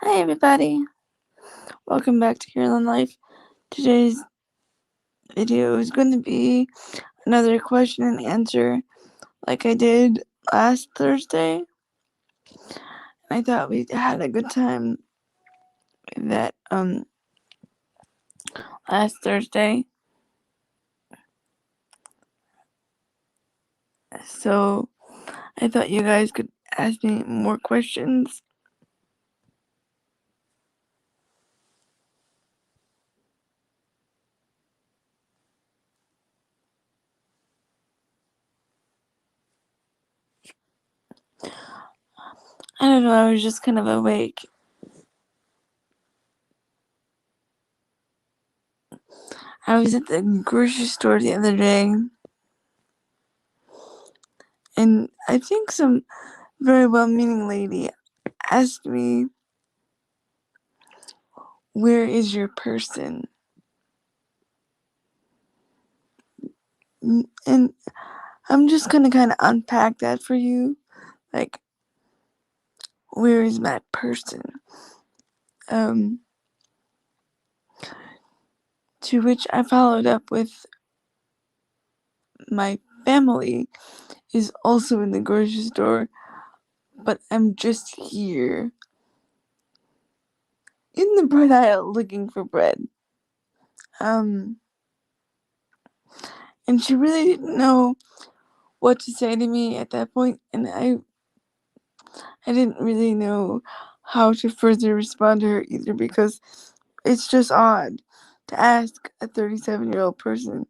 Hi everybody, welcome back to Carolyn Life. Today's video is going to be another question and answer like I did last Thursday. I thought we had a good time with that last Thursday. So I thought you guys could ask me more questions. I don't know, I was just kind of awake. I was at the grocery store the other day, and I think some very well-meaning lady asked me, "Where is your person?" And I'm just gonna kind of unpack that for you. Like, where is my person? To which I followed up with, my family is also in the grocery store, but I'm just here in the bread aisle looking for bread. And she really didn't know what to say to me at that point, and I didn't really know how to further respond to her either, because it's just odd to ask a 37-year-old person.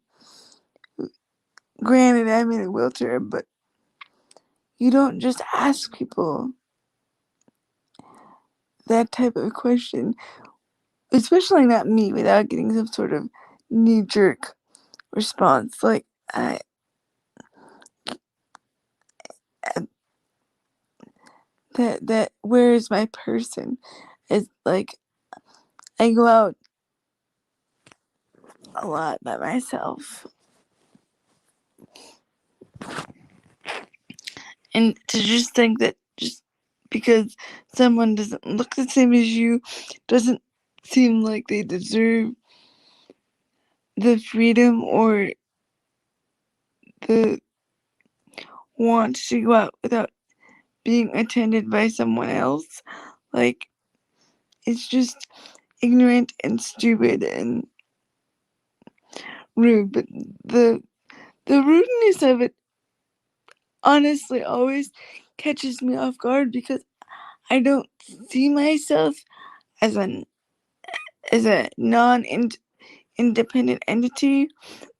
Granted, I'm in a wheelchair, but you don't just ask people that type of question, especially not me, without getting some sort of knee-jerk response. Like, that where is my person? It's like, I go out a lot by myself, and to just think that just because someone doesn't look the same as you doesn't seem like they deserve the freedom or the want to go out without being attended by someone else. Like, it's just ignorant and stupid and rude. But the rudeness of it honestly always catches me off guard, because I don't see myself as a non-independent entity.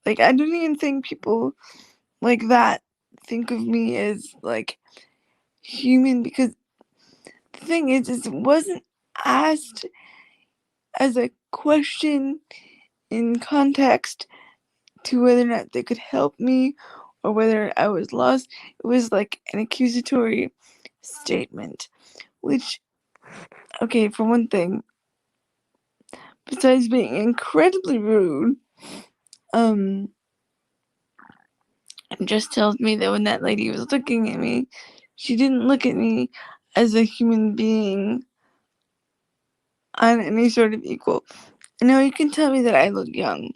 Like, I don't even think people like that think of me as like human, because the thing is it wasn't asked as a question in context to whether or not they could help me or whether I was lost. It was like an accusatory statement, which, okay, for one thing, besides being incredibly rude, it just tells me that when that lady was looking at me, she didn't look at me as a human being on any sort of equal. Now, you can tell me that I look young,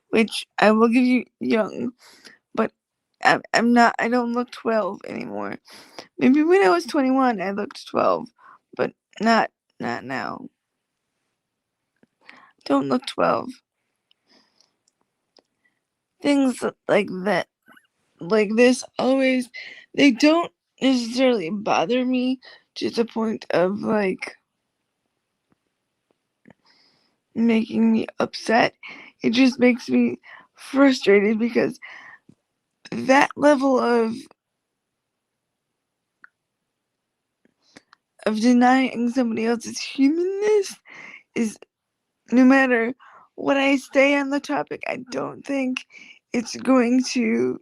which I will give you young, but I'm not, I don't look 12 anymore. Maybe when I was 21, I looked 12, but not now. Don't look 12. Things like that, like this, always, they don't necessarily bother me to the point of like making me upset. It just makes me frustrated, because that level of denying somebody else's humanness is, no matter what I say on the topic, I don't think it's going to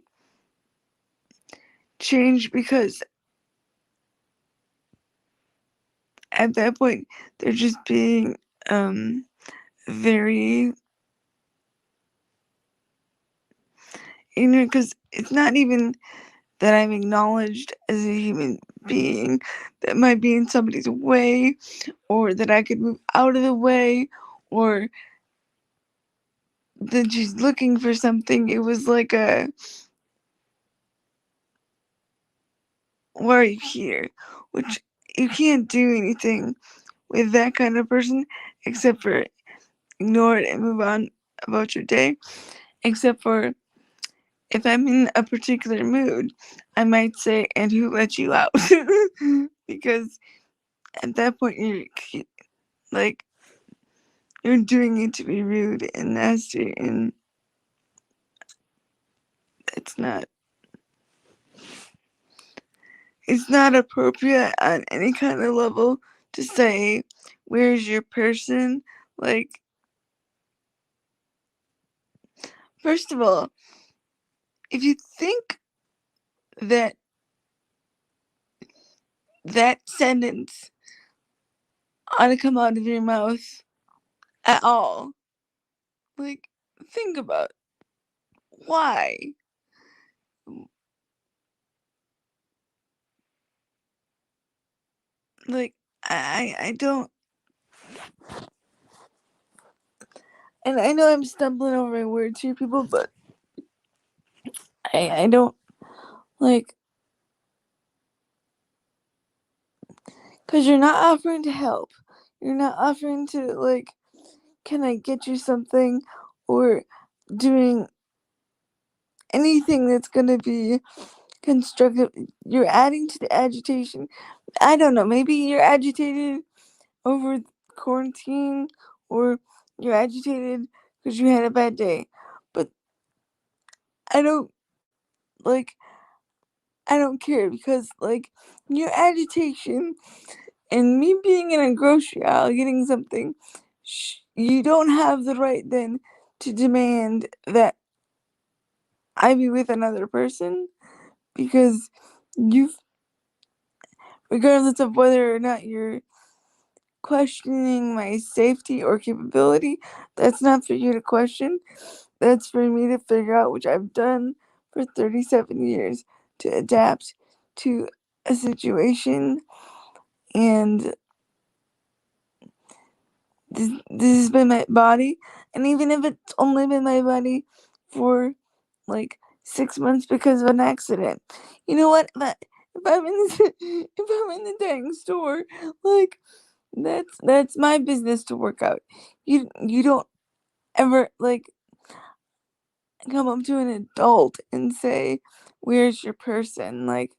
change, because at that point they're just being very ignorant, because it's not even that I'm acknowledged as a human being that might be in somebody's way, or that I could move out of the way, or that she's looking for something. It was like a, why are you here? Which you can't do anything with that kind of person except for ignore it and move on about your day. Except for if I'm in a particular mood, I might say, "And who let you out?" Because at that point, like you're doing it to be rude and nasty, and it's not. It's not appropriate on any kind of level to say, "Where's your person?" Like, first of all, if you think that that sentence ought to come out of your mouth at all, like, think about why. Like, I don't, and I know I'm stumbling over my words here, people, but I don't, like, because you're not offering to help. You're not offering to, like, can I get you something, or doing anything that's going to be constructive. You're adding to the agitation. I don't know, maybe you're agitated over quarantine, or you're agitated because you had a bad day. But I don't, like, I don't care, because, like, your agitation and me being in a grocery aisle getting something, you don't have the right then to demand that I be with another person, because you've, regardless of whether or not you're questioning my safety or capability, that's not for you to question. That's for me to figure out, which I've done for 37 years, to adapt to a situation. And this has been my body. And even if it's only been my body for like 6 months because of an accident, you know what? If I'm in the, if I'm in the dang store, like, that's my business to work out. You don't ever, like, come up to an adult and say, "Where's your person?" Like,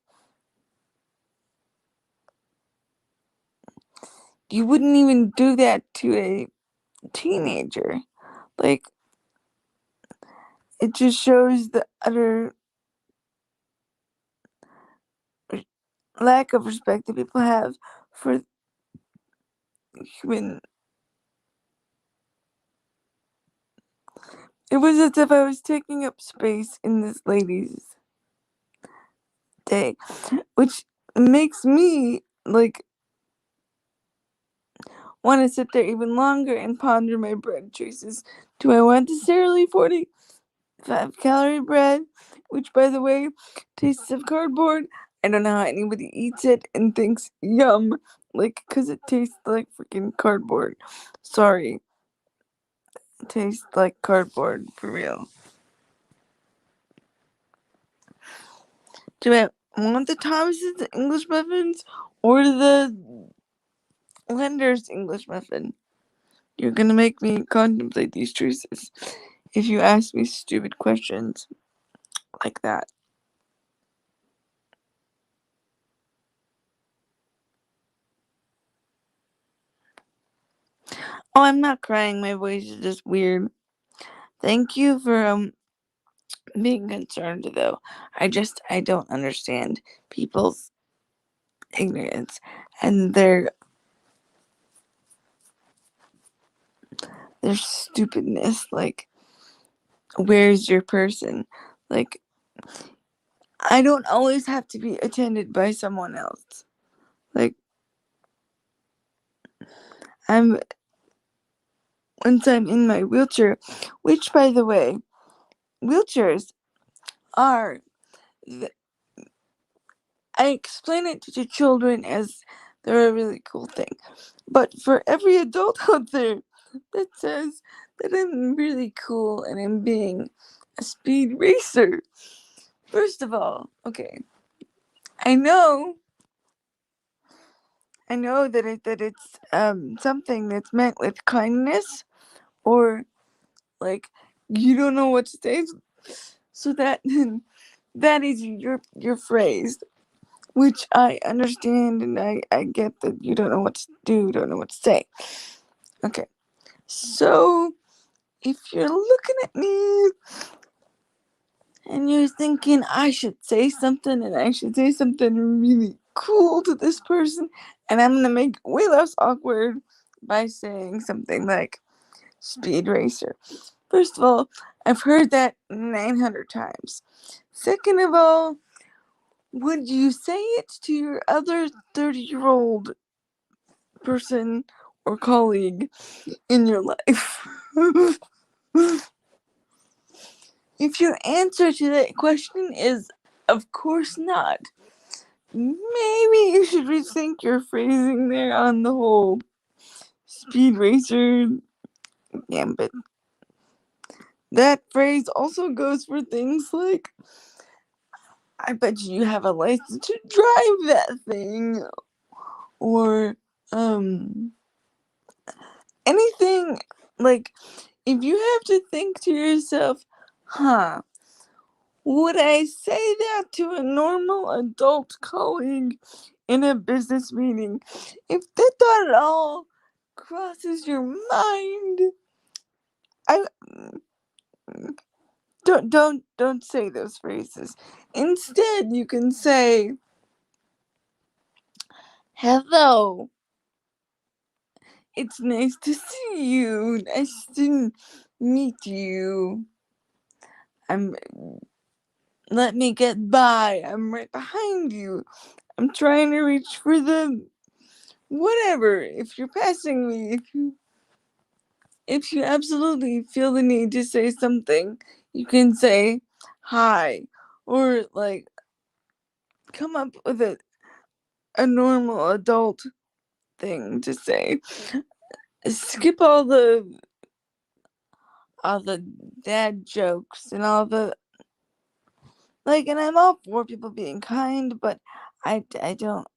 you wouldn't even do that to a teenager. Like, it just shows the utter lack of respect that people have for human. It was as if I was taking up space in this lady's day, which makes me, like, want to sit there even longer and ponder my bread choices. Do I want necessarily 45-calorie bread, which, by the way, tastes of cardboard? I don't know how anybody eats it and thinks yum, like, because it tastes like freaking cardboard. Sorry, it tastes like cardboard for real. Do I want the Thomas's English muffins or the Lender's English muffin? You're gonna make me contemplate these choices if you ask me stupid questions like that. Oh, I'm not crying. My voice is just weird. Thank you for being concerned, though. I don't understand people's ignorance and their stupidness. Like, where's your person? Like, I don't always have to be attended by someone else. Like, I'm once I'm in my wheelchair, which, by the way, wheelchairs are I explain it to children as they're a really cool thing. But for every adult out there that says that I'm really cool and I'm being a speed racer, first of all, okay, I know that it's something that's meant with kindness, or like you don't know what to say, so that that is your phrase, which I understand, and I get that you don't know what to do, don't know what to say. Okay, so if you're looking at me and you're thinking I should say something, and I should say something really cool to this person, and I'm gonna make it way less awkward by saying something like speed racer. First of all, I've heard that 900 times. Second of all, would you say it to your other 30-year-old person or colleague in your life? If your answer to that question is of course not, maybe you should rethink your phrasing there on the whole speed racer gambit. That phrase also goes for things like, I bet you have a license to drive that thing, or anything like, if you have to think to yourself, huh, would I say that to a normal adult colleague in a business meeting? If that thought at all crosses your mind, I don't say those phrases. Instead, you can say, "Hello, it's nice to see you. Nice to meet you. I'm Let me get by. I'm right behind you. I'm trying to reach for the whatever. If you're passing me, if you absolutely feel the need to say something, you can say hi, or like come up with a normal adult thing to say. Skip all the dad jokes and all the, like, and I'm all for people being kind, but I don't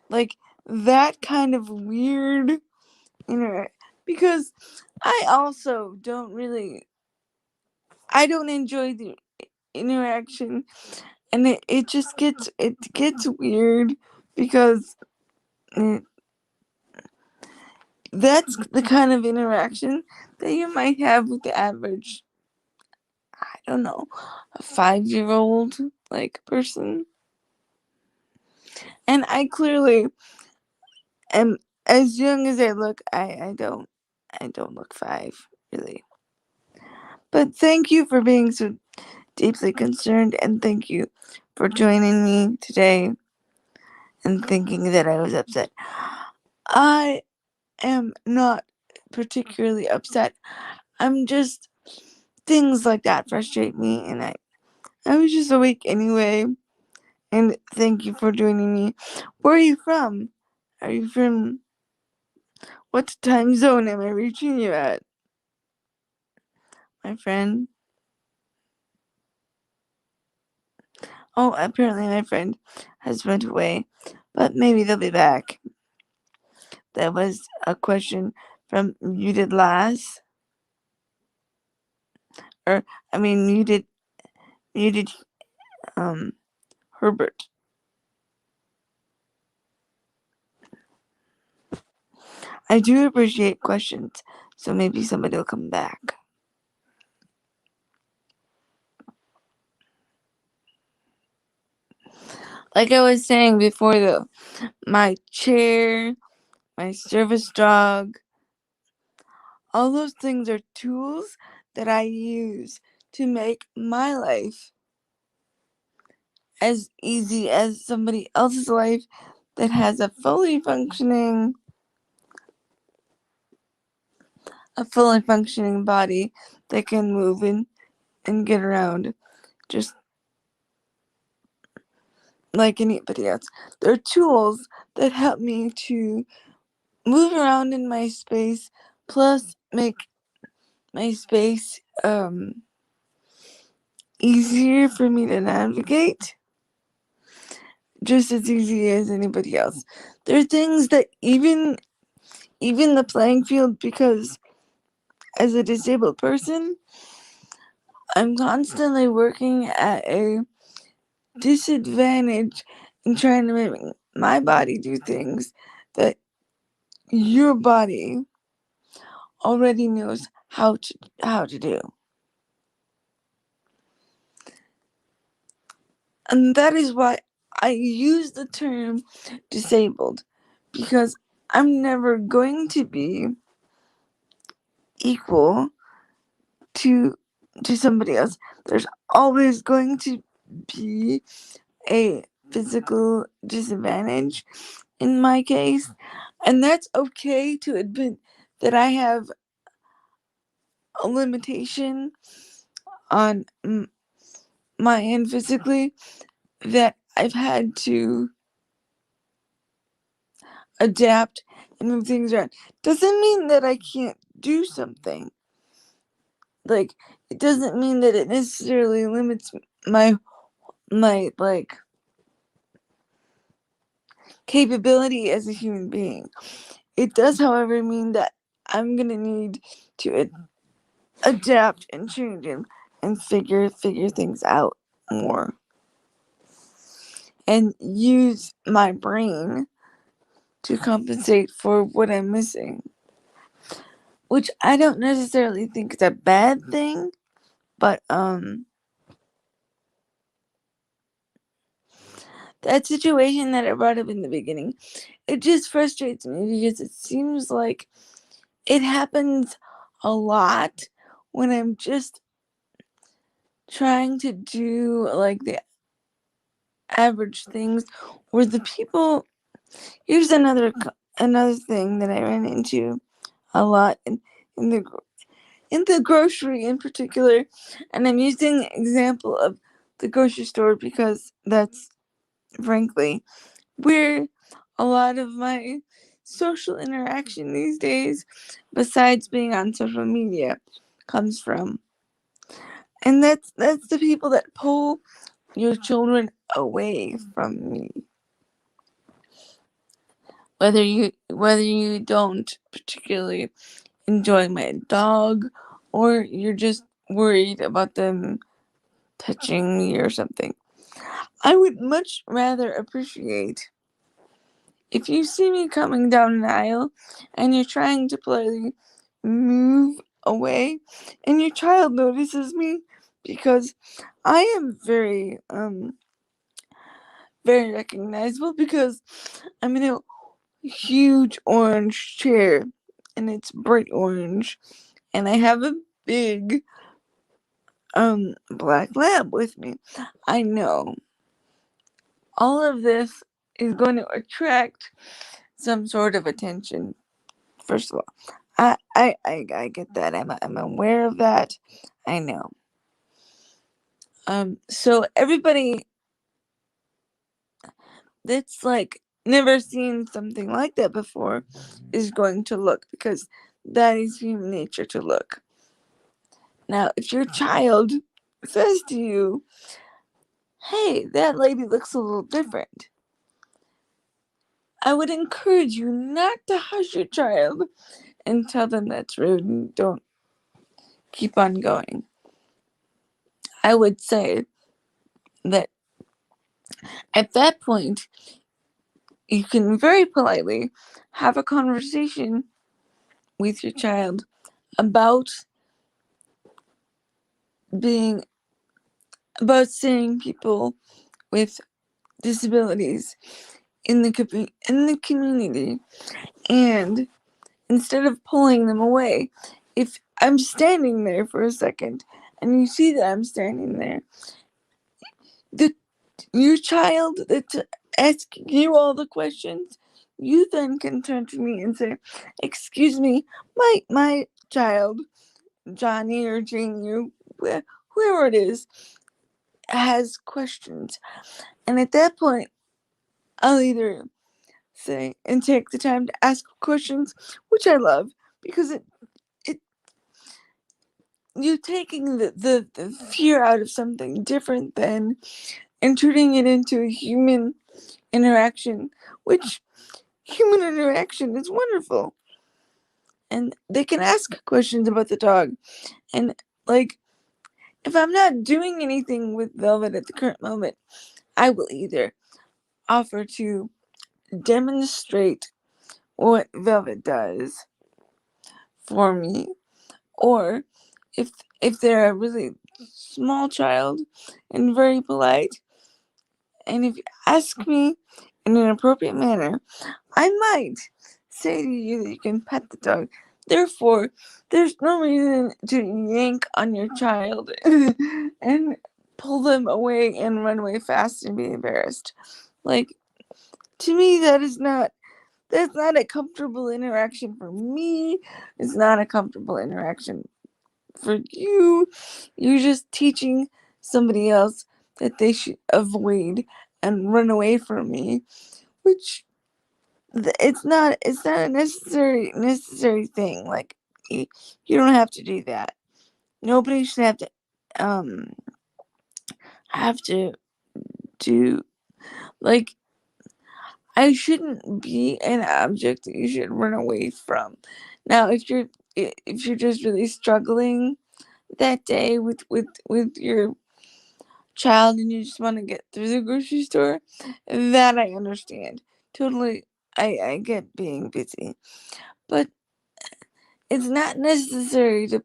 like that kind of weird because I also I don't enjoy the interaction, and it gets weird because it, that's the kind of interaction that you might have with the average, I don't know, a 5-year-old like person. And I clearly am as young as I look. I don't look 5, really. But thank you for being so deeply concerned, and thank you for joining me today and thinking that I was upset. I am not particularly upset. I'm just, things like that frustrate me, and I was just awake anyway. And thank you for joining me. Where are you from? Are you from, what time zone am I reaching you at, my friend? Oh, apparently my friend has went away, but maybe they'll be back. That was a question from Muted Lass, or I mean muted Herbert. I do appreciate questions, so maybe somebody will come back. Like I was saying before, though, my chair, my service dog, all those things are tools that I use to make my life as easy as somebody else's life that has a fully functioning body that can move and get around. Just like anybody else. They're tools that help me to move around in my space, plus make my space easier for me to navigate, just as easy as anybody else. There are things that even the playing field, because as a disabled person, I'm constantly working at a disadvantage in trying to make my body do things that your body already knows how to do. And that is why I use the term disabled, because I'm never going to be equal to somebody else. There's always going to be a physical disadvantage in my case, and that's okay to admit that I have a limitation on my end physically that I've had to adapt and move things around. Doesn't mean that I can't do something. Like, it doesn't mean that it necessarily limits my like capability as a human being. It does, however, mean that I'm gonna need to adapt and change and figure things out more, and use my brain to compensate for what I'm missing, which I don't necessarily think is a bad thing, but that situation that I brought up in the beginning, it just frustrates me because it seems like it happens a lot when I'm just trying to do like the average things, where the people, here's another thing that I ran into a lot in the grocery in particular, and I'm using the example of the grocery store because that's frankly where a lot of my social interaction these days, besides being on social media, comes from. And that's the people that pull your children away from me. Whether you don't particularly enjoy my dog, or you're just worried about them touching me or something. I would much rather appreciate if you see me coming down an aisle and you're trying to politely move away and your child notices me, because I am very recognizable, because I'm in a huge orange chair and it's bright orange, and I have a big black lab with me. I know all of this is going to attract some sort of attention. First of all, I get that. I'm aware of that. I know. So everybody that's like never seen something like that before is going to look, because that is human nature to look. Now, if your child says to you, "Hey, that lady looks a little different," I would encourage you not to hush your child and tell them that's rude and don't keep on going. I would say that at that point, you can very politely have a conversation with your child about seeing people with disabilities in the community, and instead of pulling them away, if I'm standing there for a second and you see that I'm standing there, your child that's asking you all the questions, you then can turn to me and say, "Excuse me, my child, Johnny or Janie or whoever it is, has questions." And at that point, I'll either say and take the time to ask questions, which I love, because it you're taking the fear out of something different than and turning it into a human interaction, which human interaction is wonderful. And they can ask questions about the dog. And like, if I'm not doing anything with Velvet at the current moment, I will either offer to demonstrate what Velvet does for me, or if they're a really small child and very polite, and if you ask me in an appropriate manner, I might say to you that you can pet the dog. Therefore, there's no reason to yank on your child and pull them away and run away fast and be embarrassed. Like, to me, that's not a comfortable interaction for me. It's not a comfortable interaction for you. You're just teaching somebody else that they should avoid and run away from me, which it's not a necessary thing. Like, you don't have to do that. Nobody should um have to do, like, I shouldn't be an object that you should run away from. Now, if you're just really struggling that day with your child and you just want to get through the grocery store, that I understand. Totally, I get being busy. But it's not necessary to.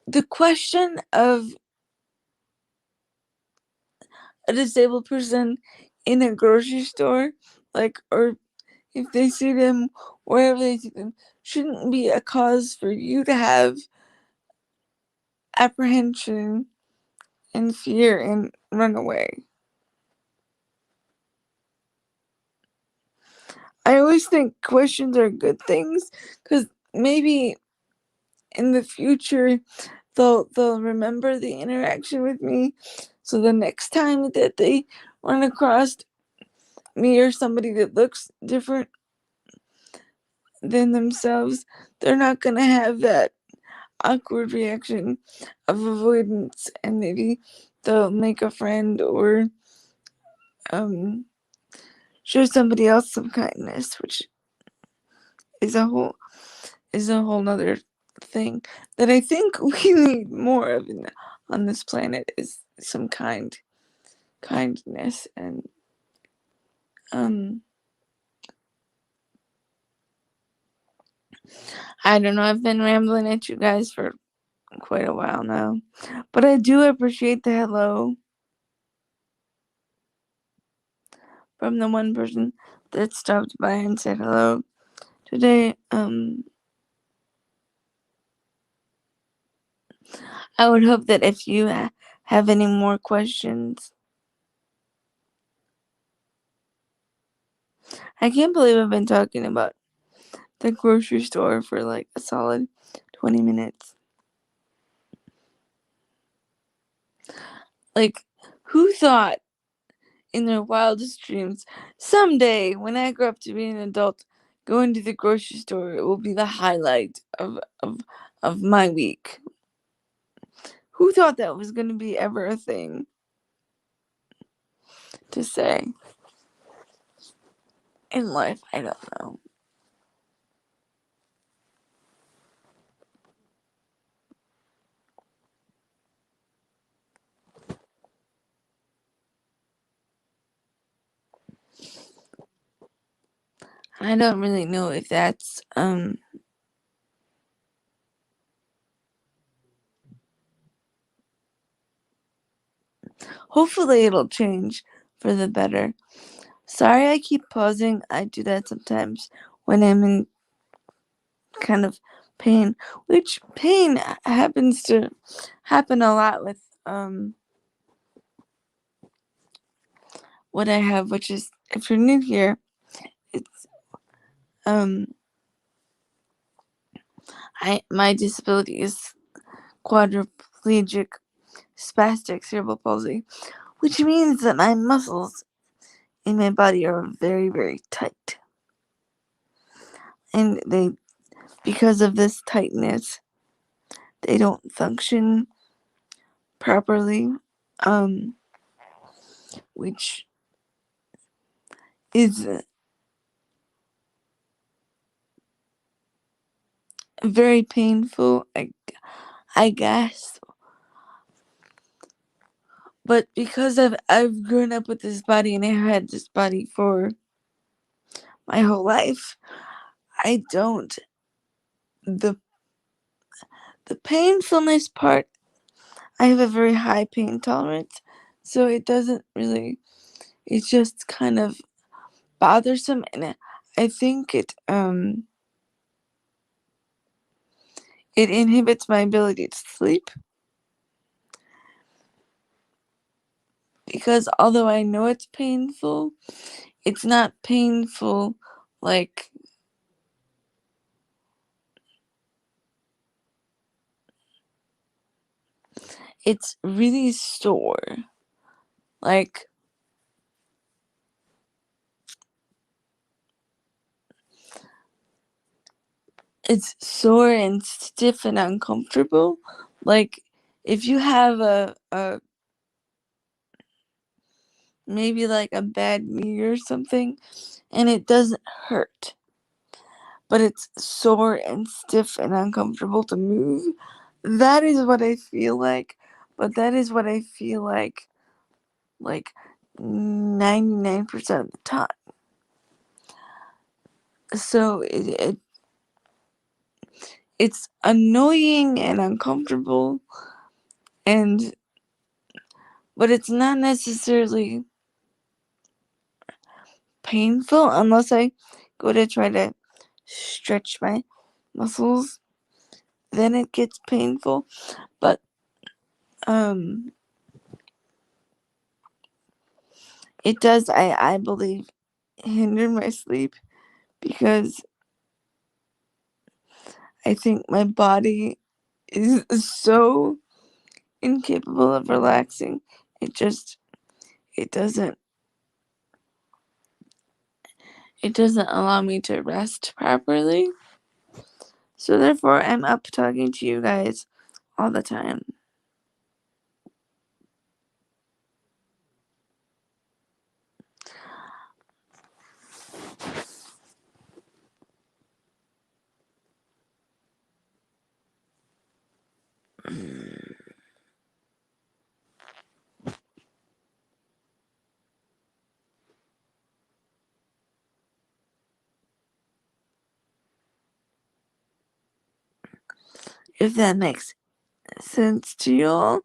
The question of a disabled person in a grocery store, like, or if they see them wherever they see them, shouldn't be a cause for you to have apprehension and fear and run away. I always think questions are good things, because maybe in the future they'll remember the interaction with me, so the next time that they run across me or somebody that looks different than themselves, they're not gonna have that awkward reaction of avoidance, and maybe they'll make a friend or um show somebody else some kindness, which is a whole nother thing that I think we need more of on this planet, is some kindness. And I don't know, I've been rambling at you guys for quite a while now, but I do appreciate the hello from the one person that stopped by and said hello today. I would hope that if you have any more questions. I can't believe I've been talking about the grocery store for like a solid 20 minutes. Like, who thought in their wildest dreams, someday when I grow up to be an adult, going to the grocery store will be the highlight of my week? Who thought that was going to be ever a thing to say in life? I don't know. I don't really know if that's hopefully it'll change for the better. Sorry I keep pausing. I do that sometimes when I'm in kind of pain, which pain happens to happen a lot with what I have, which is, if you're new here, it's my disability is quadriplegic spastic cerebral palsy, which means that my muscles in my body are very, very tight. And because of this tightness, they don't function properly, which is very painful, I guess. But because I've grown up with this body and I had this body for my whole life, I don't the painfulness part, I have a very high pain tolerance, so it doesn't really, it's just kind of bothersome, and I think it inhibits my ability to sleep, because although I know it's painful, it's not painful like it's really sore. Like, it's sore and stiff and uncomfortable. Like, if you have a maybe like a bad knee or something, and it doesn't hurt, but it's sore and stiff and uncomfortable to move, that is what I feel like. But that is what I feel like 99% of the time. So it's annoying and uncomfortable, and but it's not necessarily painful unless I go to try to stretch my muscles. Then it gets painful. But it does, I believe, hinder my sleep, because I think my body is so incapable of relaxing. It just it doesn't it doesn't allow me to rest properly. So therefore I'm up talking to you guys all the time. If that makes sense to you all,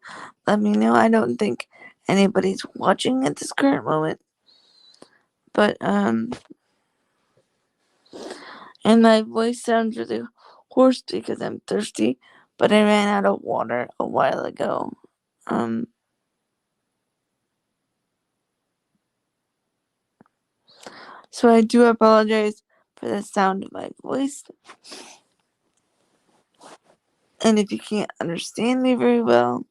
let me know. I don't think anybody's watching at this current moment. But and my voice sounds really hoarse because I'm thirsty, but I ran out of water a while ago. So I do apologize for the sound of my voice. And if you can't understand me very well,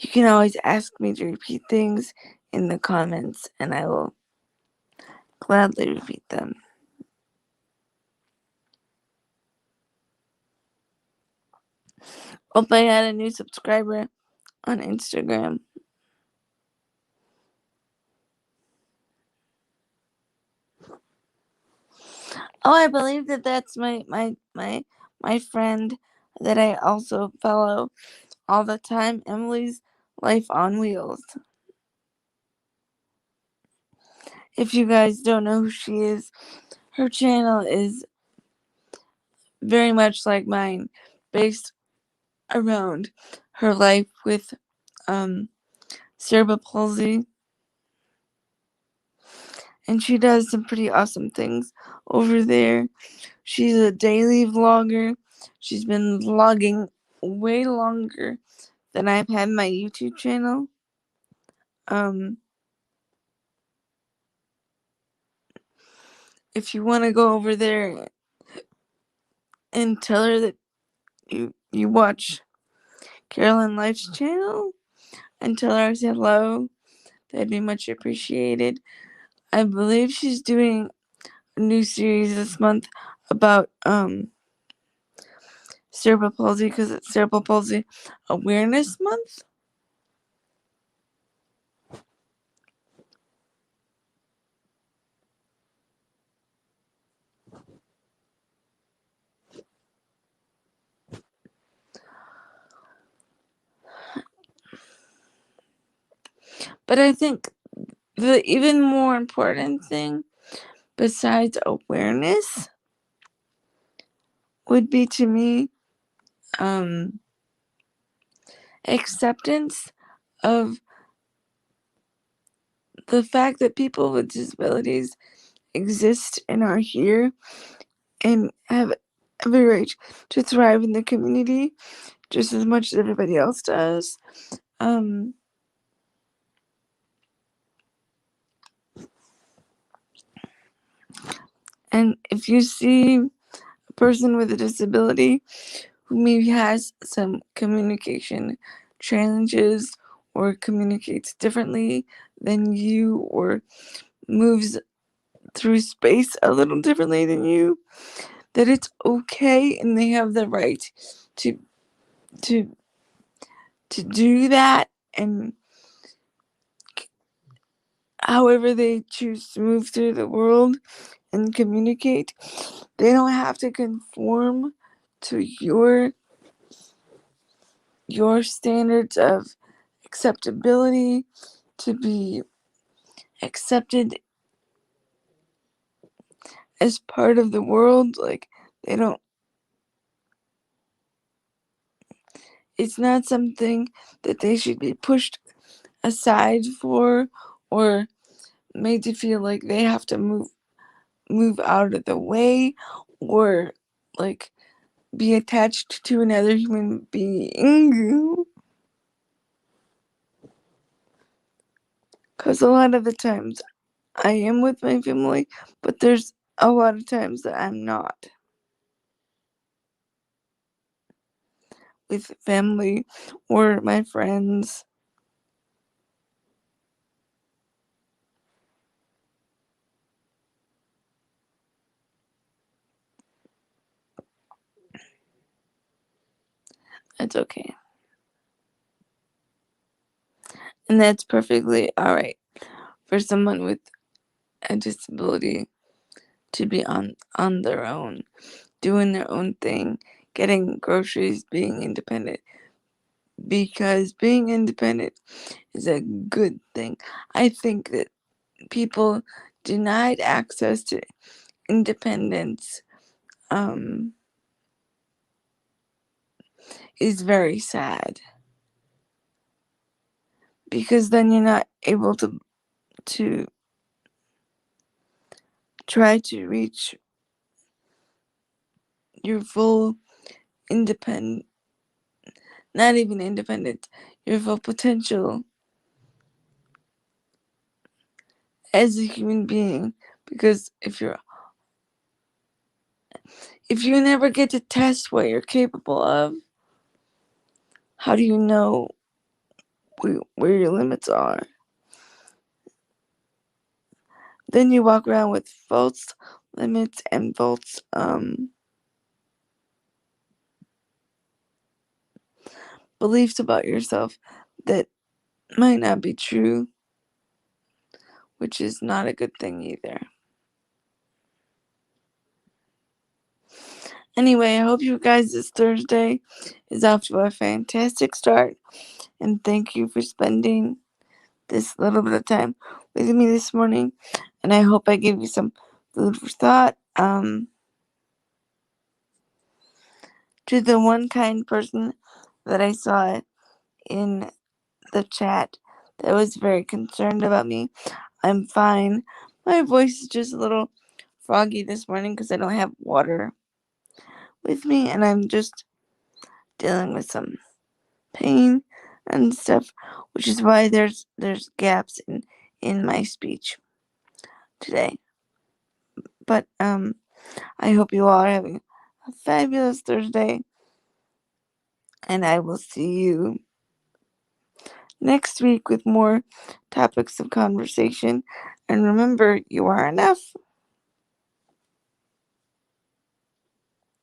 you can always ask me to repeat things in the comments, and I will gladly repeat them. Hope I got a new subscriber on Instagram. Oh, I believe that's my friend that I also follow all the time, Emily's Life on Wheels. If you guys don't know who she is, her channel is very much like mine, based around her life with cerebral palsy, and she does some pretty awesome things over there. She's a daily vlogger. She's been vlogging way longer than I've had my YouTube channel. If you want to go over there and tell her that you watch Carolyn Life's channel and tell her I said hello. That'd be much appreciated. I believe she's doing a new series this month about cerebral palsy, because it's Cerebral Palsy Awareness Month. But I think the even more important thing besides awareness would be, to me, acceptance of the fact that people with disabilities exist and are here and have every right to thrive in the community just as much as everybody else does. And if you see a person with a disability who maybe has some communication challenges or communicates differently than you or moves through space a little differently than you, that it's okay and they have the right to do that, and however they choose to move through the world and communicate. They don't have to conform to your standards of acceptability to be accepted as part of the world. Like, they don't, it's not something that they should be pushed aside for or made to feel like they have to move out of the way or like be attached to another human being. Because a lot of the times I am with my family, but there's a lot of times that I'm not with family or my friends. It's okay. And that's perfectly alright for someone with a disability to be on their own, doing their own thing, getting groceries, being independent. Because being independent is a good thing. I think that people denied access to independence is very sad, because then you're not able to try to reach your full independent, not even independent, your full potential as a human being. Because if you never get to test what you're capable of, how do you know where your limits are? Then you walk around with false limits and false beliefs about yourself that might not be true, which is not a good thing either. Anyway, I hope you guys this Thursday is off to a fantastic start, and thank you for spending this little bit of time with me this morning, and I hope I gave you some food for thought. To the one kind person that I saw in the chat that was very concerned about me, I'm fine. My voice is just a little froggy this morning because I don't have water with me, and I'm just dealing with some pain and stuff, which is why there's gaps in my speech today. But I hope you all are having a fabulous Thursday, And I will see you next week with more topics of conversation. And remember, you are enough.